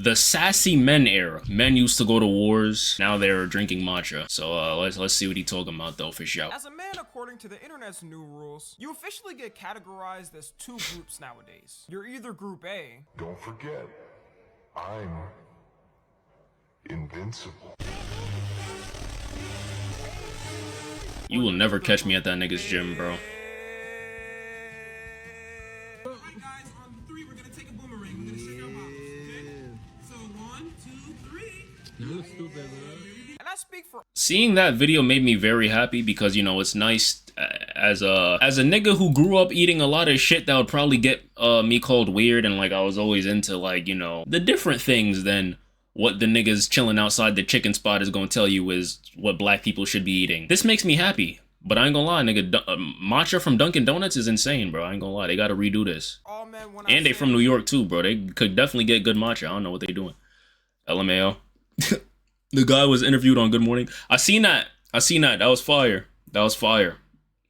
the sassy men era. Men used to go to wars. Now they're drinking matcha. So let's see what he talking about though for sure. As a man, according to the internet's new rules, you officially get categorized as two groups nowadays. You're either group A. Don't forget, I'm invincible. You will never catch me at that nigga's gym, bro. Alright guys, on 3 we're gonna take a boomerang. We're gonna shake our bottles, okay? So 1, 2, 3. You look stupid, bro. And I speak for Seeing that video made me very happy because, you know, it's nice as a nigga who grew up eating a lot of shit that would probably get me called weird, and like I was always into like, you know, the different things than what the niggas chilling outside the chicken spot is gonna tell you is what black people should be eating. This makes me happy, but I ain't gonna lie, nigga, matcha from Dunkin' Donuts is insane, bro. I ain't gonna lie, they gotta redo this. all men when And they from New York too, bro. They could definitely get good matcha. I don't know what they doing. LMAO. The guy was interviewed on Good Morning. I seen that. That was fire. That was fire.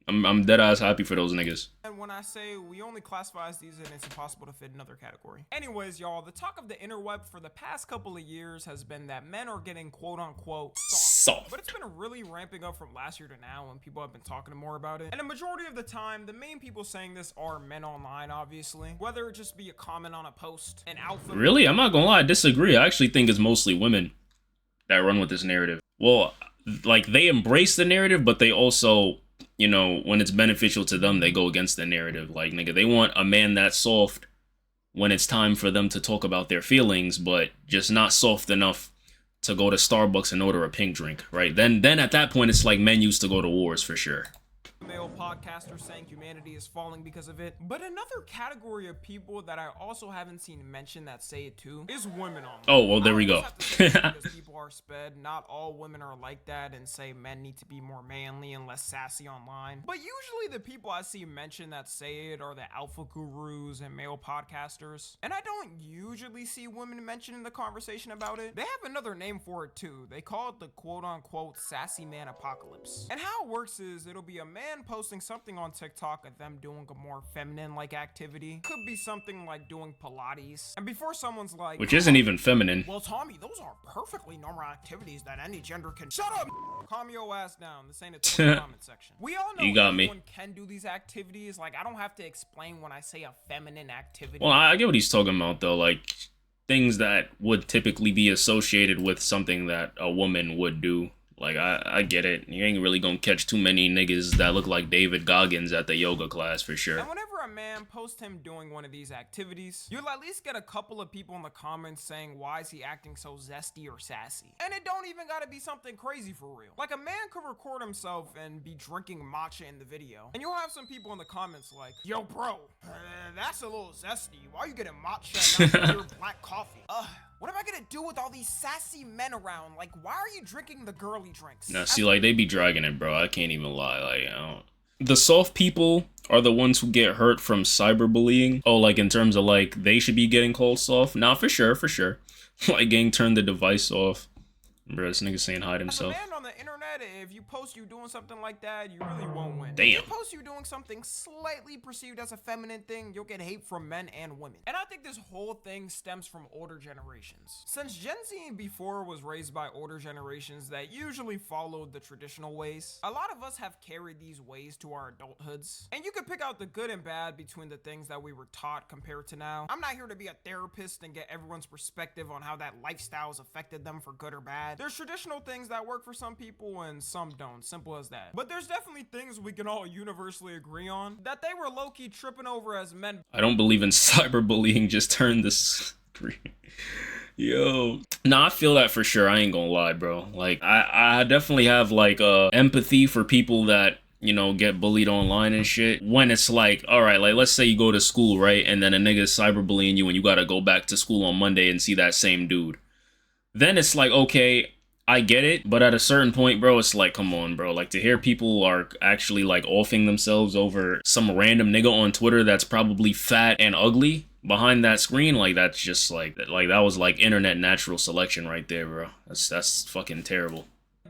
I'm dead ass happy for those niggas. And when I say we only classify as these and it's impossible to fit another category. Anyways, y'all, the talk of the interweb for the past couple of years has been that men are getting quote unquote soft. But it's been really ramping up from last year to now when people have been talking more about it. And the majority of the time, the main people saying this are men online, obviously. Whether it just be a comment on a post, an alpha. Really? I'm not gonna lie, I disagree. I actually think it's mostly women that run with this narrative. Well, like they embrace the narrative, but they also, you know, when it's beneficial to them, they go against the narrative. Like, nigga, they want a man that's soft when it's time for them to talk about their feelings, but just not soft enough to go to Starbucks and order a pink drink, right? Then at that point, it's like men used to go to wars for sure. Male podcasters saying humanity is falling because of it. But another category of people that I also haven't seen mentioned that say it too is women online. Oh, well, there we go. Because people are sped. Not all women are like that and say men need to be more manly and less sassy online. But usually the people I see mentioned that say it are the alpha gurus and male podcasters. And I don't usually see women mentioned in the conversation about it. They have another name for it too. They call it the quote unquote sassy man apocalypse. And how it works is it'll be a man posting something on TikTok of them doing a more feminine-like activity. Could be something like doing Pilates. And before someone's like, Which isn't even feminine. well, Tommy, those are perfectly normal activities that any gender can. Shut up! Calm your ass down. This ain't a Twitter comment section. We all know You got me. everyone can do these activities. Like, I don't have to explain when I say a feminine activity. Well, I get what he's talking about, though. Like, things that would typically be associated with something that a woman would do. Like, I get it. You ain't really gonna catch too many niggas that look like David Goggins at the yoga class for sure. And whenever a man posts him doing one of these activities, you'll at least get a couple of people in the comments saying, why is he acting so zesty or sassy? And it don't even gotta be something crazy for real. Like, a man could record himself and be drinking matcha in the video, and you'll have some people in the comments like, yo bro, that's a little zesty. Why are you getting matcha and not your black coffee? What am I gonna do with all these sassy men around? Like, why are you drinking the girly drinks? Now, see, like, they be dragging it, bro. I can't even lie. Like, I don't... The soft people are the ones who get hurt from cyberbullying. Oh, like, in terms of, like, they should be getting called soft? Nah, for sure, for sure. Like, getting turned the device off. Bro, this nigga saying hide himself. As a man on the internet, if you post you doing something like that, you really won't win. Damn. If you post you doing something slightly perceived as a feminine thing, you'll get hate from men and women. And I think this whole thing stems from older generations. Since Gen Z and before was raised by older generations that usually followed the traditional ways, a lot of us have carried these ways to our adulthoods. And you can pick out the good and bad between the things that we were taught compared to now. I'm not here to be a therapist and get everyone's perspective on how that lifestyle has affected them for good or bad. There's traditional things that work for some people and some don't, simple as that. But there's definitely things we can all universally agree on that they were low-key tripping over as men. I don't believe in cyberbullying. Just turn the screen. Yo. Nah, I feel that for sure. I ain't gonna lie, bro. Like, I definitely have, like, empathy for people that, you know, get bullied online and shit. When it's like, all right, like, let's say you go to school, right? And then a nigga's cyberbullying you and you gotta go back to school on Monday and see that same dude. Then it's like, okay, I get it, but at a certain point, bro, it's like, come on, bro. Like, to hear people are actually, like, offing themselves over some random nigga on Twitter that's probably fat and ugly behind that screen, like, that's just, like that was, like, internet natural selection right there, bro. That's fucking terrible.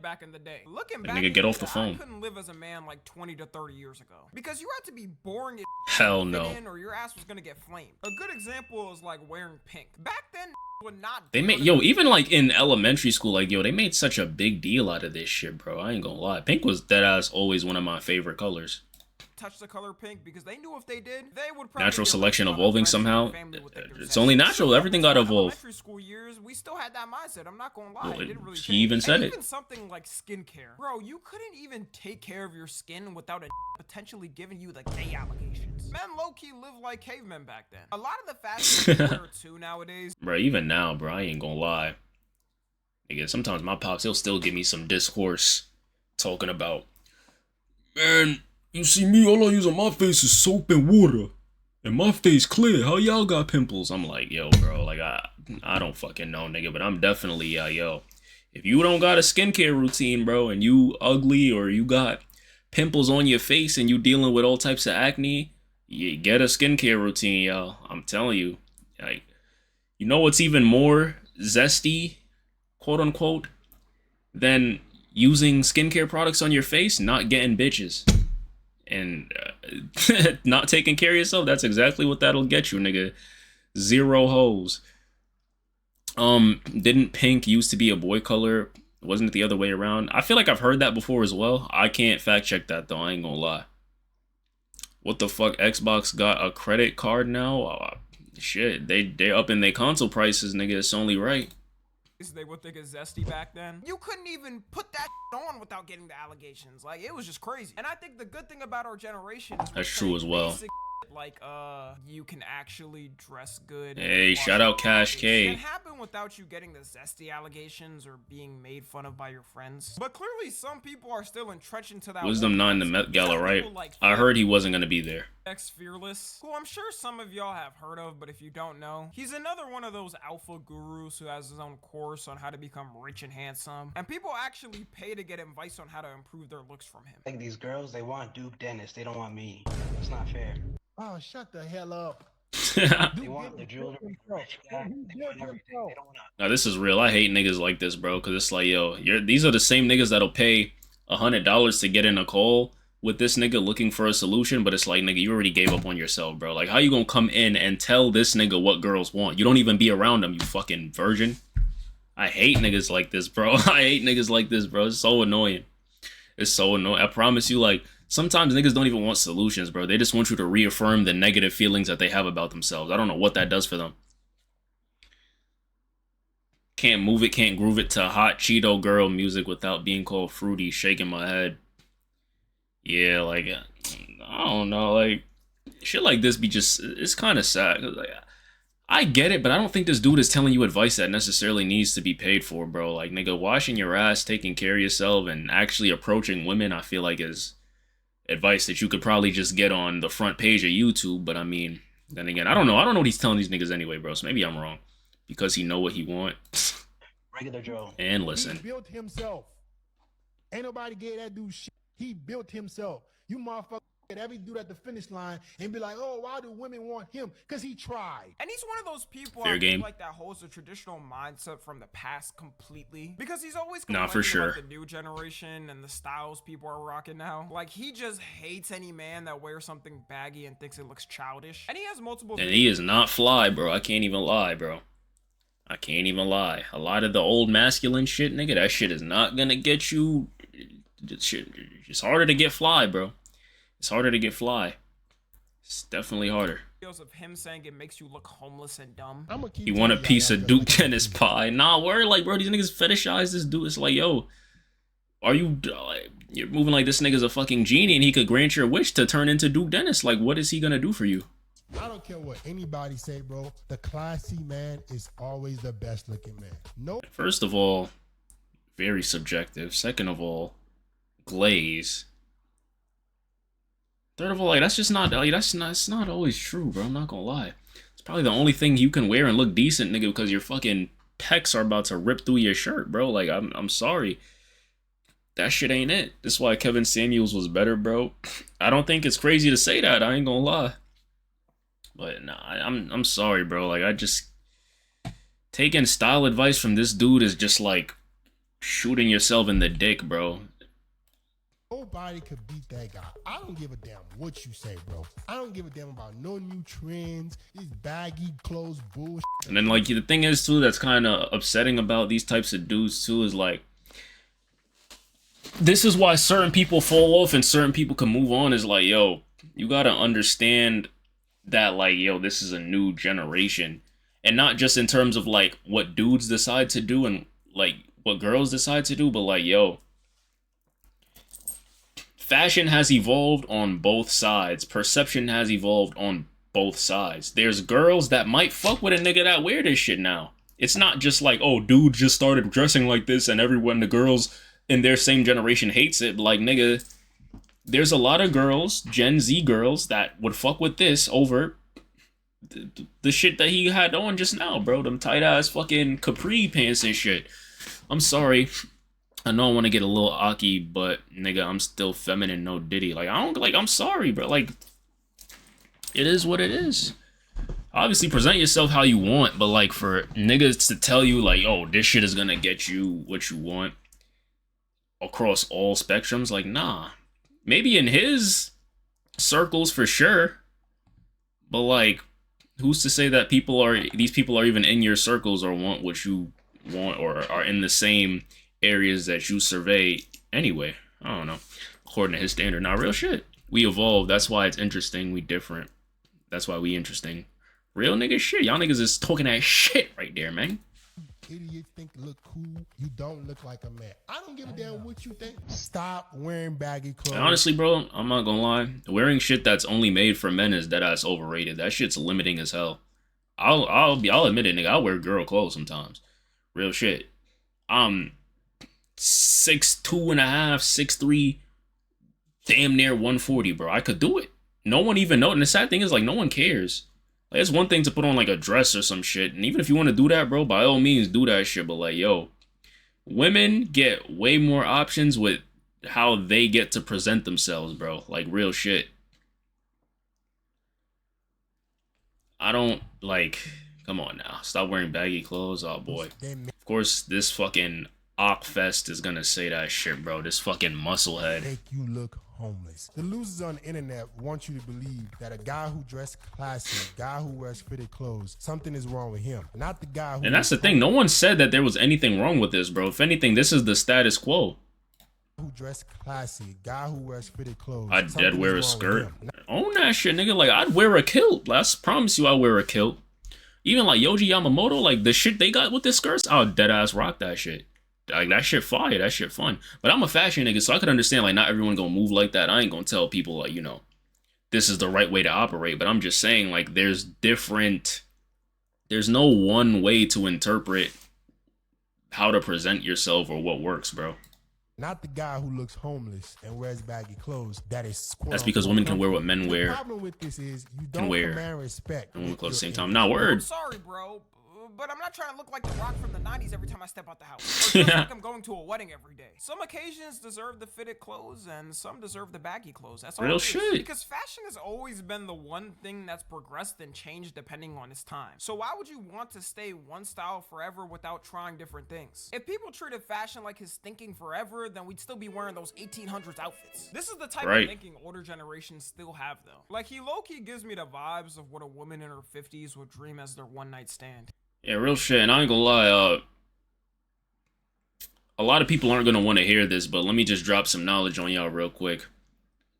back in the day. Looking Like, back, nigga, get off the I phone. couldn't live as a man like 20 to 30 years ago because you had to be boring as Hell fit no. in or your ass was gonna get flamed. A good example is like wearing pink. Back then, would not. They made, yo, even like in elementary school, like, yo, they made such a big deal out of this shit, bro. I ain't gonna lie. Pink was deadass always one of my favorite colors. Touch the color pink because they knew if they did, they would probably Natural get selection ripped evolving off friends and somehow. family would think they're It's zesty. only natural. Shit, Everything up got until evolved. Elementary school years, we still had that mindset. I'm not gonna lie, Well, it didn't really he change. even said And it. even something like skincare, bro. You couldn't even take care of your skin without a potentially giving you the gay allegations. Men low key live like cavemen back then. A lot of the fashion we wear too nowadays. Bro, even now, bro, I ain't gonna lie. Nigga, sometimes my pops, he'll still give me some discourse talking about, man, you see me, all I use on my face is soap and water. And my face clear. How y'all got pimples? I'm like, yo, bro, like, I don't fucking know, nigga, but I'm definitely, yo, if you don't got a skincare routine, bro, and you ugly or you got pimples on your face and you dealing with all types of acne, you get a skincare routine, yo. I'm telling you. Like, you know what's even more zesty, quote unquote, than using skincare products on your face? Not getting bitches. And not taking care of yourself, that's exactly what that'll get you, nigga. Zero hoes. Didn't pink used to be a boy color? Wasn't it the other way around? I feel like I've heard that before as well. I can't fact check that though, I ain't gonna lie. What the fuck? Xbox got a credit card now? Shit, they up in their console prices, nigga. It's only right. They would think it's zesty back then. You couldn't even put that on without getting the allegations. Like, it was just crazy. And I think the good thing about our generation is That's true as well. basic like, you can actually dress good. Hey, shout out Cash K. It can happen without you getting the zesty allegations or being made fun of by your friends. But clearly, some people are still entrenched into that. Wisdom 9 the Met Gala, right? I heard he wasn't gonna be there. X Fearless, who I'm sure some of y'all have heard of, but if you don't know, he's another one of those alpha gurus who has his own course on how to become rich and handsome. And people actually pay to get advice on how to improve their looks from him. Like these girls, they want Duke Dennis. They don't want me. It's not fair. Oh, shut the hell up. They want the jewelry, rich guy. They want everything. They don't want to. Now this is real. I hate niggas like this, bro. Cause it's like, yo, these are the same niggas that'll pay $100 to get in a call with this nigga looking for a solution. But it's like, nigga, you already gave up on yourself, bro. Like, how you gonna come in and tell this nigga what girls want? You don't even be around them, you fucking virgin. I hate niggas like this, bro. I hate niggas like this, bro. It's so annoying. It's so annoying. I promise you, like, sometimes niggas don't even want solutions, bro. They just want you to reaffirm the negative feelings that they have about themselves. I don't know what that does for them. Can't move it, can't groove it to hot Cheeto girl music without being called fruity, shaking my head. Yeah, like, I don't know, like, shit like this be just, it's kind of sad. Like, I get it, but I don't think this dude is telling you advice that necessarily needs to be paid for, bro. Like, nigga, washing your ass, taking care of yourself, and actually approaching women, I feel like is advice that you could probably just get on the front page of YouTube. But I mean, then again, I don't know what he's telling these niggas anyway, bro. So maybe I'm wrong because he know what he want. Regular Joe. And listen, He built himself. Ain't nobody gave that dude shit. He built himself. You motherfucker get every dude at the finish line and be like, oh, why do women want him? Because he tried. And he's one of those people Fair I game. feel like that holds the traditional mindset from the past completely. Because he's always Nah, for complaining sure. about the new generation and the styles people are rocking now. Like, he just hates any man that wears something baggy and thinks it looks childish. And he has multiple... and he is not fly, bro. I can't even lie, bro. I can't even lie. A lot of the old masculine shit, nigga, that shit is not gonna get you. It's harder to get fly, bro. It's harder to get fly. It's definitely harder. Videos of him saying it makes you look homeless and dumb. I'm gonna keep You want a telling y'all piece that of because Duke Dennis pie? Nah, word, like, bro, these niggas fetishize this dude. It's like, yo, are you, you're moving like this nigga's a fucking genie and he could grant your wish to turn into Duke Dennis. Like, what is he gonna do for you? I don't care what anybody say, bro. The classy man is always the best looking man. No. First of all, very subjective. Second of all, glaze. Third of all, like, that's just not, like, it's not always true, bro. I'm not gonna lie. It's probably the only thing you can wear and look decent, nigga, because your fucking pecs are about to rip through your shirt, bro. Like, I'm sorry. That shit ain't it. That's why Kevin Samuels was better, bro. I don't think it's crazy to say that. I ain't gonna lie. But nah, I'm sorry, bro. Like, I just taking style advice from this dude is just like shooting yourself in the dick, bro. Nobody could beat that guy. I don't give a damn what you say, bro. I don't give a damn about no new trends, these baggy clothes bullshit. And then, like, the thing is, too, that's kind of upsetting about these types of dudes, too, is, like, this is why certain people fall off and certain people can move on, is, like, yo, you gotta understand that, like, yo, this is a new generation. And not just in terms of, like, what dudes decide to do and, like, what girls decide to do, but, like, yo, fashion has evolved on both sides. Perception has evolved on both sides. There's girls that might fuck with a nigga that wear this shit now. It's not just like, oh, dude just started dressing like this and everyone, the girls in their same generation hates it. But like, nigga, there's a lot of girls, Gen Z girls, that would fuck with this over the shit that he had on just now, bro. Them tight ass fucking capri pants and shit. I'm sorry. I know I want to get a little aki, but nigga, I'm still feminine, no diddy. Like, I don't, like, I'm sorry, bro. Like, it is what it is. Obviously, present yourself how you want, but like, for niggas to tell you, like, oh, this shit is gonna get you what you want across all spectrums, like, nah. Maybe in his circles for sure, but like, who's to say that these people are even in your circles or want what you want or are in the same areas that you survey anyway? I don't know. According to his standard. Not real shit. We evolve. That's why it's interesting. We different. That's why we interesting. Real nigga shit. Y'all niggas is talking that shit right there, man. Idiots think look cool. You don't look like a man. I don't give a damn what you think. Stop wearing baggy clothes. And honestly, bro, I'm not gonna lie. Wearing shit that's only made for men is deadass overrated. That shit's limiting as hell. I'll admit it, nigga. I'll wear girl clothes sometimes. Real shit. 6'2" and a half, 6'3", damn near 140, bro. I could do it. No one even knows. And the sad thing is, like, no one cares. Like, it's one thing to put on, like, a dress or some shit. And even if you want to do that, bro, by all means, do that shit. But, like, yo, women get way more options with how they get to present themselves, bro. Like, real shit. I don't, like, come on now. Stop wearing baggy clothes. Oh, boy. Of course, this fucking Ockfest is gonna say that shit, bro. This fucking musclehead. Make you look homeless. The losers on the internet want you to believe that a guy who dressed classy, a guy who wears fitted clothes, something is wrong with him. Not the guy who... And that's the thing. No one said that there was anything wrong with this, bro. If anything, this is the status quo. Who dressed classy, guy who wears fitted clothes. I'd dead wear a skirt. Own that shit, nigga. Like, I'd wear a kilt. I promise you I'd wear a kilt. Even like Yoji Yamamoto, like the shit they got with the skirts, I'll dead ass rock that shit. Like, that shit fire, that shit fun. But I'm a fashion nigga, so I could understand, like, not everyone gonna move like that. I ain't gonna tell people, like, you know, this is the right way to operate. But I'm just saying, like, there's no one way to interpret how to present yourself or what works, bro. Not the guy who looks homeless and wears baggy clothes. That's because women can wear what men wear. The problem with this is you don't command respect. And women clothes at the same time. Not word. I'm sorry, bro, but I'm not trying to look like the Rock from the 90s every time I step out the house. Or just like I'm going to a wedding every day. Some occasions deserve the fitted clothes and some deserve the baggy clothes. That's all real it is. shit. Because fashion has always been the one thing that's progressed and changed depending on its time. So why would you want to stay one style forever without trying different things? If people treated fashion like his thinking forever, then we'd still be wearing those 1800s outfits. This is the type of thinking older generations still have, though. Like, he low-key gives me the vibes of what a woman in her 50s would dream as their one-night stand. Yeah, real shit. And I ain't gonna lie, a lot of people aren't gonna want to hear this, but let me just drop some knowledge on y'all real quick.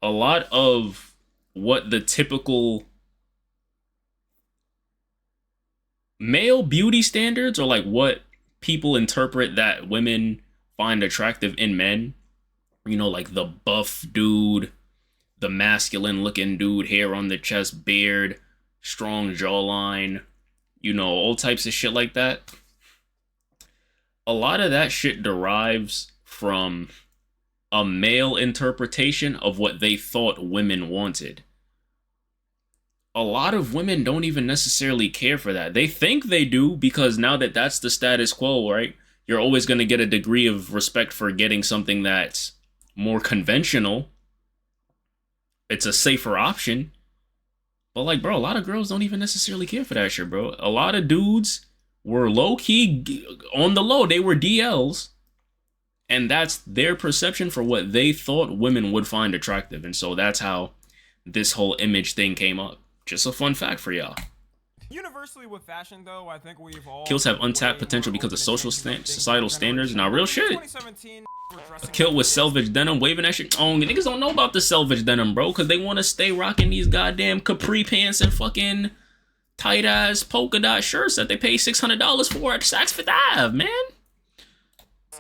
A lot of what the typical male beauty standards, or like what people interpret that women find attractive in men, you know, like the buff dude, the masculine looking dude, hair on the chest, beard, strong jawline, you know, all types of shit like that. A lot of that shit derives from a male interpretation of what they thought women wanted. A lot of women don't even necessarily care for that. They think they do because now that that's the status quo, right? You're always going to get a degree of respect for getting something that's more conventional. It's a safer option. But like, bro, a lot of girls don't even necessarily care for that shit, bro. A lot of dudes were low-key on the low. They were DLs. And that's their perception for what they thought women would find attractive. And so that's how this whole image thing came up. Just a fun fact for y'all. Universally with fashion, though, I think we've all Kilts have untapped potential because of societal standards. Now, real shit. 2017, A kilt with selvage denim, waving that shit. Oh, niggas don't know about the selvage denim, bro, because they want to stay rocking these goddamn capri pants and fucking tight-ass polka dot shirts that they pay $600 for at Saks Fifth Ave, man.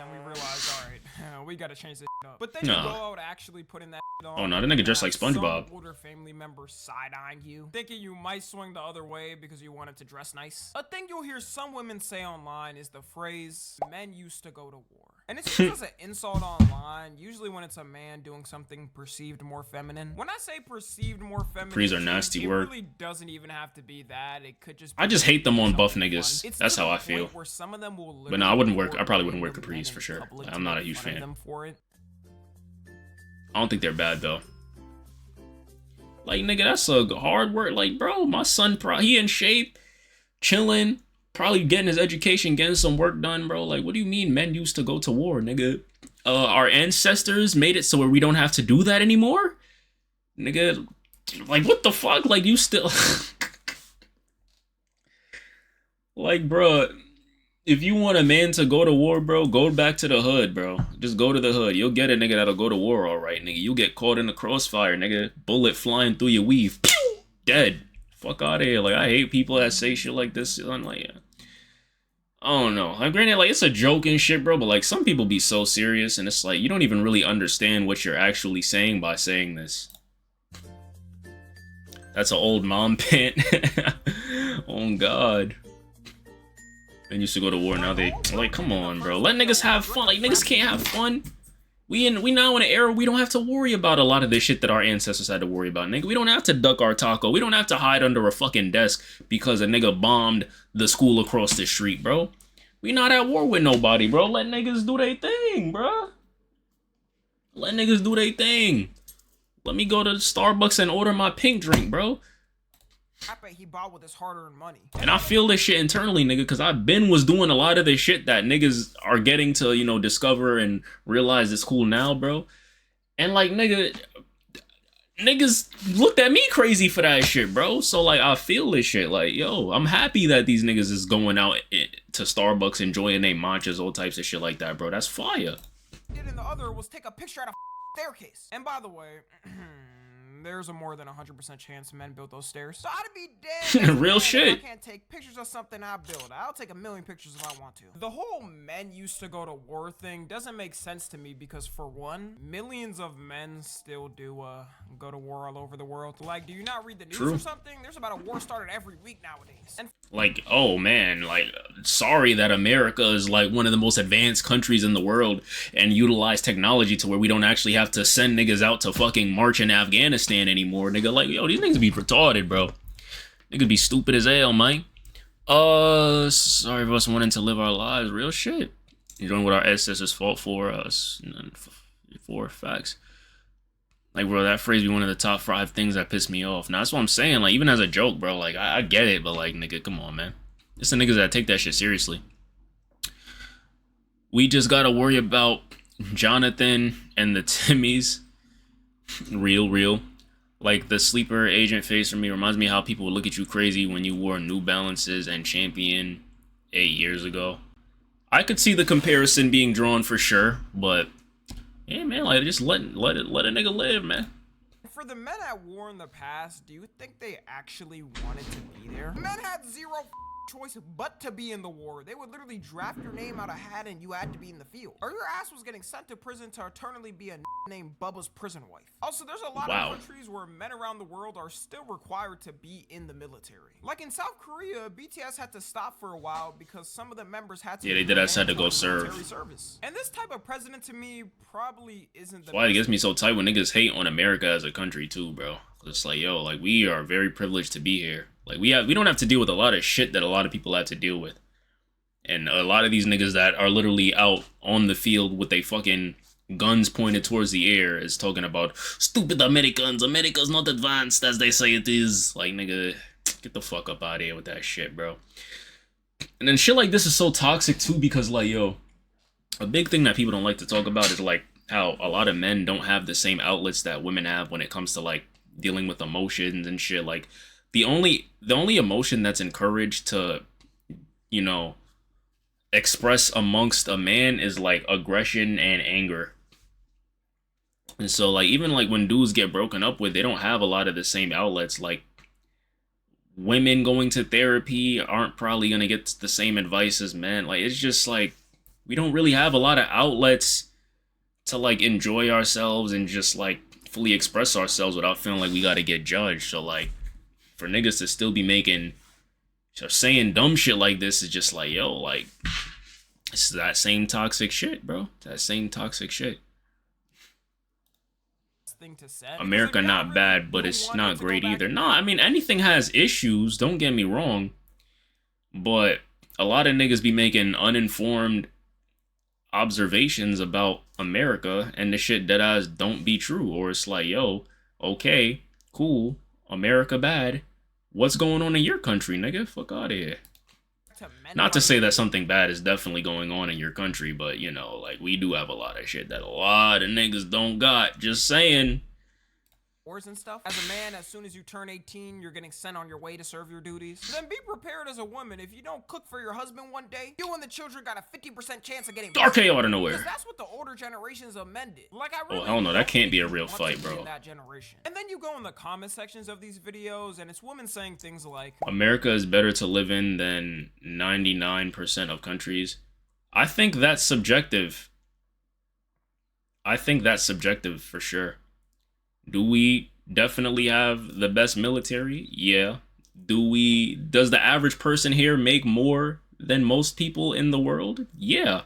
and we realized, all right, we gotta change this up. But then you go out actually putting that on. Oh no, that nigga dressed like SpongeBob. Some older family members side-eyeing you, thinking you might swing the other way because you wanted to dress nice. A thing you'll hear some women say online is the phrase, men used to go to war. And it's used as an insult online, usually when it's a man doing something perceived more feminine. When I say perceived more feminine, Prees are nasty it word. really doesn't even have to be that. It could just be I just hate them on buff something niggas. fun. It's That's to how the I feel. point where some of them will But no, I wouldn't wear. I literally probably wouldn't wear report capris men for in sure. public I'm to not a make huge fun of fan. them for it. I don't think they're bad though. Like nigga, that's a hard work. Like bro, my son, he in shape, chilling, probably getting his education, getting some work done, bro. Like what do you mean men used to go to war, nigga? Our ancestors made it so where we don't have to do that anymore, nigga. Like what the fuck? Like you still, like bro. If you want a man to go to war, bro, go back to the hood, bro. Just go to the hood. You'll get a nigga that'll go to war, all right, nigga. You'll get caught in the crossfire, nigga. Bullet flying through your weave. Pew! Dead. Fuck out of here. Like, I hate people that say shit like this. I'm like, yeah. I don't know. Like, granted, like, it's a joke and shit, bro, but, like, some people be so serious, and it's like, you don't even really understand what you're actually saying by saying this. That's an old mom pant. Oh, God. Men used to go to war, now they like, come on, bro. Let niggas have fun. Like niggas can't have fun. We now in an era we don't have to worry about a lot of this shit that our ancestors had to worry about, nigga. We don't have to duck our taco. We don't have to hide under a fucking desk because a nigga bombed the school across the street, bro. We not at war with nobody, bro. Let niggas do their thing, bro. Let niggas do their thing. Let me go to Starbucks and order my pink drink, bro. I bet he bought with his hard-earned money. And I feel this shit internally, nigga, because I was doing a lot of this shit that niggas are getting to, you know, discover and realize it's cool now, bro. And, like, niggas looked at me crazy for that shit, bro. So, like, I feel this shit. Like, yo, I'm happy that these niggas is going out to Starbucks, enjoying their matchas, all types of shit like that, bro. That's fire. And the other was take a picture at a staircase. And by the way... there's a more than 100% chance men built those stairs. So I'd be dead. Real shit. I can't take pictures of something I build. I'll take a million pictures if I want to. The whole men used to go to war thing doesn't make sense to me because for one, millions of men still do go to war all over the world. Like, do you not read the news or something? There's about a war started every week nowadays. And like, oh man, like, sorry that America is like one of the most advanced countries in the world and utilize technology to where we don't actually have to send niggas out to fucking march in Afghanistan anymore, nigga. Like, yo, these niggas be retarded, bro. Niggas be stupid as hell, man. Sorry of us wanting to live our lives. Real shit. You're doing what our ancestors fought for us. For facts. Like, bro, that phrase be one of the top 5 things that piss me off. Now, that's what I'm saying. Like, even as a joke, bro. Like, I get it, but, like, nigga, come on, man. It's the niggas that take that shit seriously. We just gotta worry about Jonathan and the Timmies. Real. Like, the sleeper agent face for me reminds me how people would look at you crazy when you wore New Balances and Champion 8 years ago. I could see the comparison being drawn for sure, but... yeah, man, like, just let a nigga live, man. for the men at war in the past, do you think they actually wanted to be there? Men had zero choice but to be in the war. They would literally draft your name out of a hat and you had to be in the field. Or your ass was getting sent to prison to eternally be a named Bubba's prison wife. Also, there's a lot of countries where men around the world are still required to be in the military. Like in South Korea, BTS had to stop for a while because some of the members had to had to go serve. Service. And this type of president to me probably isn't the why it gets me so tight when niggas hate on America as a country too, bro. It's like, yo, like, we are very privileged to be here. Like, we don't have to deal with a lot of shit that a lot of people have to deal with. And a lot of these niggas that are literally out on the field with they fucking guns pointed towards the air is talking about stupid Americans. America's not advanced as they say it is. Like, nigga, get the fuck up out of here with that shit, bro. And then shit like this is so toxic too because, like, yo, a big thing that people don't like to talk about is like how a lot of men don't have the same outlets that women have when it comes to like dealing with emotions and shit. Like the only emotion that's encouraged to, you know, express amongst a man is like aggression and anger. And so like even like when dudes get broken up with, they don't have a lot of the same outlets. Like women going to therapy aren't probably gonna get the same advice as men. Like it's just like we don't really have a lot of outlets to like enjoy ourselves and just like fully express ourselves without feeling like we gotta get judged. So like for niggas to still be making or saying dumb shit like this is just like, yo, like it's that same toxic shit, bro. That same toxic shit. Thing to say. America not bad, but it's not great either. No, I mean anything has issues, don't get me wrong. But a lot of niggas be making uninformed observations about America and the shit that ass don't be true. Or it's like, yo, okay, cool, America bad. What's going on in your country, nigga? Fuck out of here. Not to say that something bad is definitely going on in your country, but you know, like we do have a lot of shit that a lot of niggas don't got. Just saying. Wars and stuff. As a man, as soon as you turn 18, you're getting sent on your way to serve your duties. Then be prepared as a woman. If you don't cook for your husband one day, you and the children got a 50% chance of getting RKO out of nowhere. Because that's what the older generations amended. Like I really oh hell no, that can't be a real fight, bro. That generation. And then you go in the comment sections of these videos, and it's women saying things like, America is better to live in than 99% of countries. I think that's subjective. I think that's subjective for sure. Do we definitely have the best military? Yeah. Does the average person here make more than most people in the world? Yeah.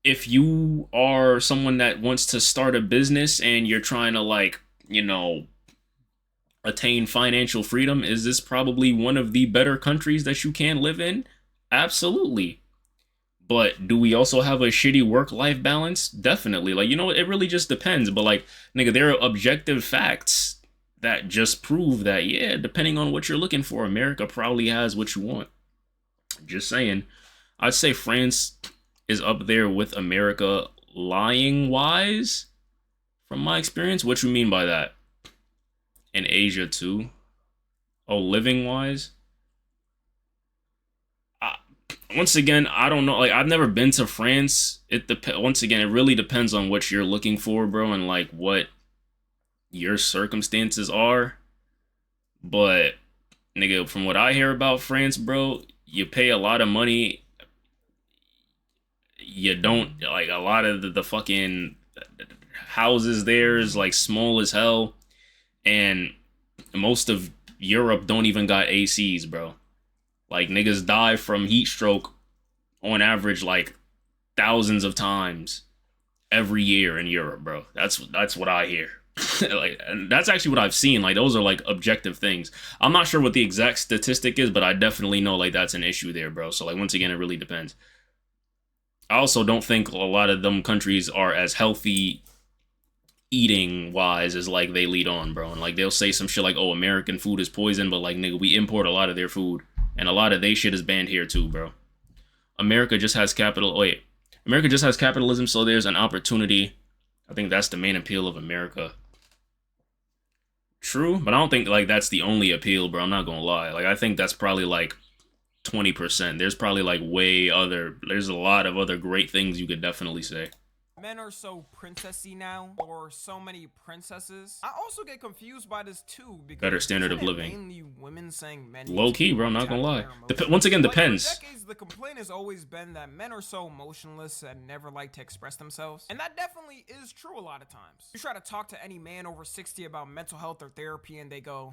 If you are someone that wants to start a business and you're trying to like, you know, attain financial freedom, is this probably one of the better countries that you can live in? Absolutely. But do we also have a shitty work-life balance? Definitely. Like, you know, it really just depends. But like, nigga, there are objective facts that just prove that, yeah, depending on what you're looking for, America probably has what you want. Just saying. I'd say France is up there with America lying-wise, from my experience. What you mean by that? In Asia, too? Oh, living-wise? Once again, I don't know. Like, I've never been to France. Once again, it really depends on what you're looking for, bro, and like what your circumstances are. But nigga, from what I hear about France, bro, you pay a lot of money. You don't like a lot of the fucking houses there is like small as hell, and most of Europe don't even got ACs, bro. Like, niggas die from heat stroke on average, like, thousands of times every year in Europe, bro. That's what I hear. Like, and that's actually what I've seen. Like, those are, like, objective things. I'm not sure what the exact statistic is, but I definitely know, like, that's an issue there, bro. So, like, once again, it really depends. I also don't think a lot of them countries are as healthy eating-wise as, like, they lead on, bro. And, like, they'll say some shit like, oh, American food is poison, but, like, nigga, we import a lot of their food. And a lot of they shit is banned here too, bro. America just has America just has capitalism, so there's an opportunity. I think that's the main appeal of America. True, but I don't think like that's the only appeal, bro. I'm not gonna lie. Like I think that's probably like 20%. There's probably like there's a lot of other great things you could definitely say. Men are so princessy now, or so many princesses. I also get confused by this too, because better standard of living. Mainly women saying men low key, bro. I'm not gonna lie. Once again, depends. For decades, the complaint has always been that men are so emotionless and never like to express themselves, and that definitely is true a lot of times. You try to talk to any man over 60 about mental health or therapy, and they go,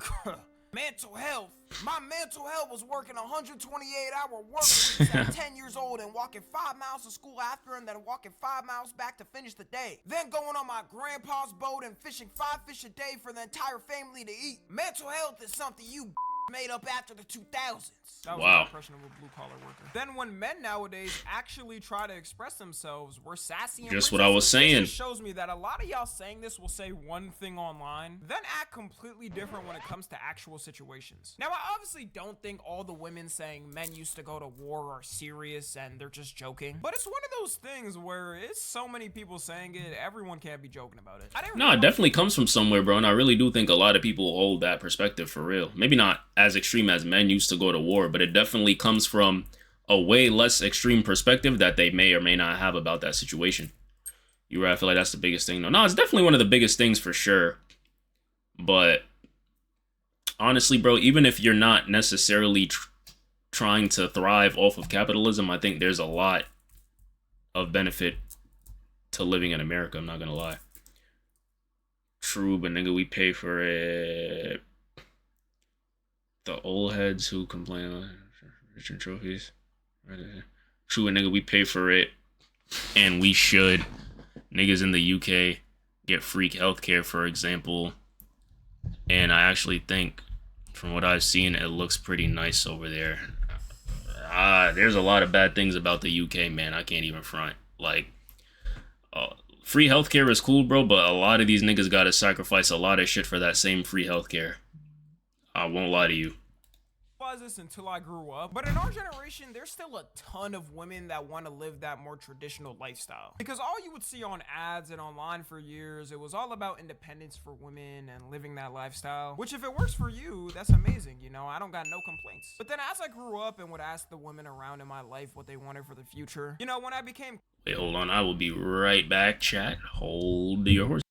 mental health? My mental health was working 128-hour work weeks at 10 years old and walking 5 miles to school after and then walking 5 miles back to finish the day. Then going on my grandpa's boat and fishing 5 fish a day for the entire family to eat. Mental health is something you made up after the 2000s. That was Wow. my impression of a blue-collar worker. Then when men nowadays actually try to express themselves, we're sassy and Just we're what I was This saying. just shows me that a lot of y'all saying this will say one thing online, then act completely different when it comes to actual situations. Now, I obviously don't think all the women saying men used to go to war are serious and they're just joking, but it's one of those things where it's so many people saying it, everyone can't be joking about it. No, it definitely comes from somewhere, bro, and I really do think a lot of people hold that perspective for real. Maybe not as extreme as men used to go to war, but it definitely comes from a way less extreme perspective that they may or may not have about that situation. You're right, I feel like that's the biggest thing. No, it's definitely one of the biggest things for sure. But honestly, bro, even if you're not necessarily trying to thrive off of capitalism, I think there's a lot of benefit to living in America, I'm not gonna lie. True, but nigga, we pay for it. The old heads who complain about Richard trophies. True, but nigga, we pay for it. And we should. Niggas in the UK get freak healthcare, for example. And I actually think, from what I've seen, it looks pretty nice over there. There's a lot of bad things about the UK, man. I can't even front. Like, free healthcare is cool, bro, but a lot of these niggas gotta sacrifice a lot of shit for that same free healthcare. I won't lie to you. This until I grew up, but in our generation there's still a ton of women that want to live that more traditional lifestyle, because all you would see on ads and online for years, it was all about independence for women and living that lifestyle, which if it works for you, that's amazing, you know, I don't got no complaints. But then as I grew up and would ask the women around in my life what they wanted for the future, you know, when I became— Wait, hold on, I will be right back, chat. Hold your horse.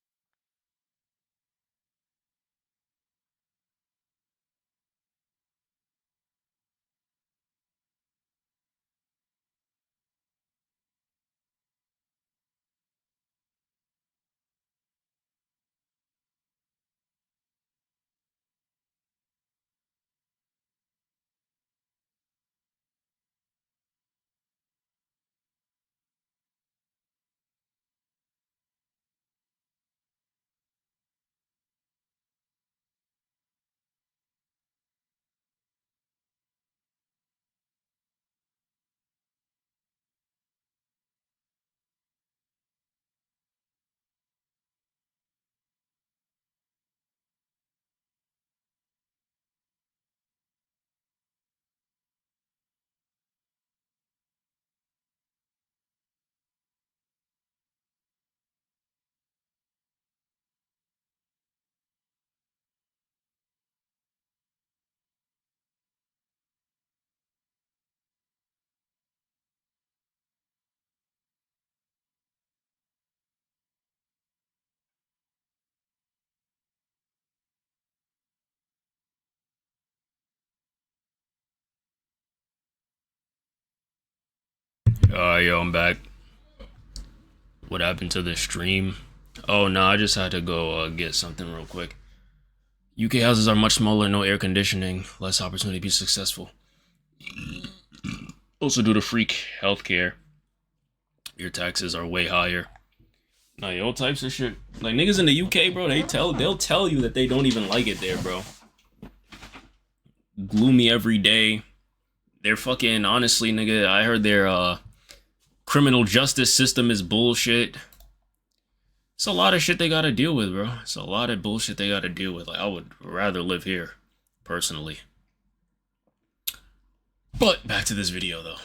Yo, I'm back. What happened to the stream? Oh, no, I just had to go get something real quick. UK houses are much smaller, no air conditioning, less opportunity to be successful. Also, due to freak healthcare, your taxes are way higher. Nah, all types of shit. Like, niggas in the UK, bro, they'll tell you that they don't even like it there, bro. Gloomy every day. They're fucking, honestly, nigga, I heard their criminal justice system is bullshit. It's a lot of shit they gotta deal with, bro. It's a lot of bullshit they gotta deal with. Like, I would rather live here, personally. But back to this video, though.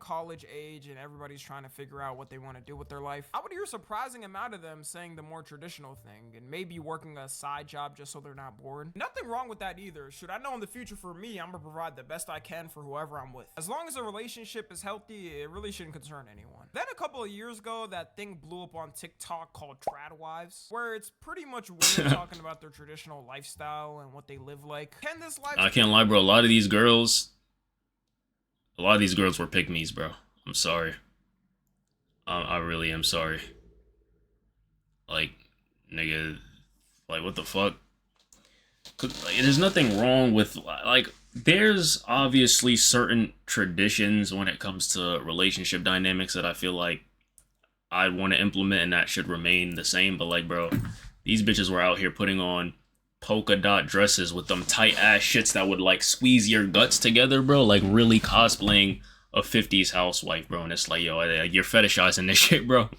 college age and everybody's trying to figure out what they want to do with their life, I would hear a surprising amount of them saying the more traditional thing and maybe working a side job just so they're not bored. Nothing wrong with that either. Should I know in the future for me, I'm gonna provide the best I can for whoever I'm with. As long as the relationship is healthy, it really shouldn't concern anyone. Then a couple of years ago, that thing blew up on TikTok called Tradwives, where it's pretty much women talking about their traditional lifestyle and what they live like. Can this life— I can't lie, bro. A lot of these girls were pick-me's, bro. I'm sorry. I really am sorry. Like, nigga, like, what the fuck? 'Cause, like, there's nothing wrong with, like, there's obviously certain traditions when it comes to relationship dynamics that I feel like I'd want to implement and that should remain the same. But, like, bro, these bitches were out here putting on polka dot dresses with them tight ass shits that would like squeeze your guts together, bro. Like really cosplaying a 50s housewife, bro. And it's like, yo, you're fetishizing this shit, bro.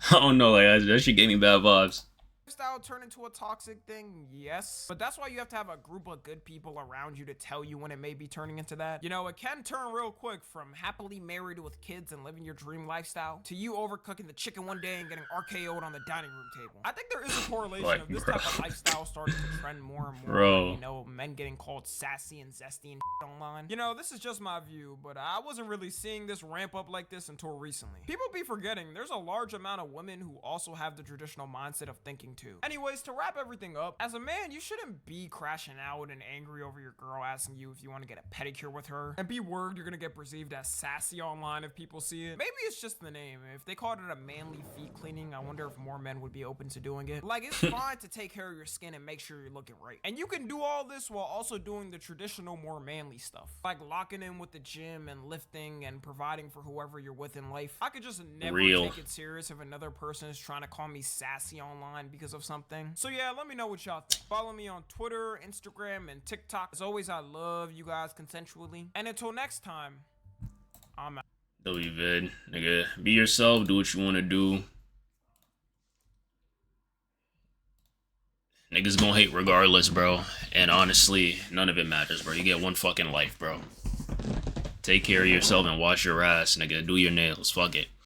I don't know, like that shit gave me bad vibes. Lifestyle turn into a toxic thing? Yes. But that's why you have to have a group of good people around you to tell you when it may be turning into that. You know, it can turn real quick from happily married with kids and living your dream lifestyle to you overcooking the chicken one day and getting RKO'd on the dining room table. I think there is a correlation like, of this bro. type of lifestyle starting to trend more and more. Bro. You know, men getting called sassy and zesty and online. You know, this is just my view, but I wasn't really seeing this ramp up like this until recently. People be forgetting there's a large amount of women who also have the traditional mindset of thinking too. Anyways, to wrap everything up, as a man, you shouldn't be crashing out and angry over your girl asking you if you want to get a pedicure with her, and be worried you're gonna get perceived as sassy online if people see it. Maybe it's just the name. If they called it a manly feet cleaning, I wonder if more men would be open to doing it. Like, it's fine to take care of your skin and make sure you're looking right. And you can do all this while also doing the traditional, more manly stuff, like locking in with the gym and lifting and providing for whoever you're with in life. I could just never take it serious if another person is trying to call me sassy online because of something. So yeah, let me know what y'all think. Follow me on Twitter, Instagram, and TikTok. As always, I love you guys consensually. And until next time, I'm out. W vid, nigga. Be yourself, do what you wanna do. Niggas gonna hate regardless, bro. And honestly, none of it matters, bro. You get one fucking life, bro. Take care of yourself and wash your ass, nigga. Do your nails. Fuck it.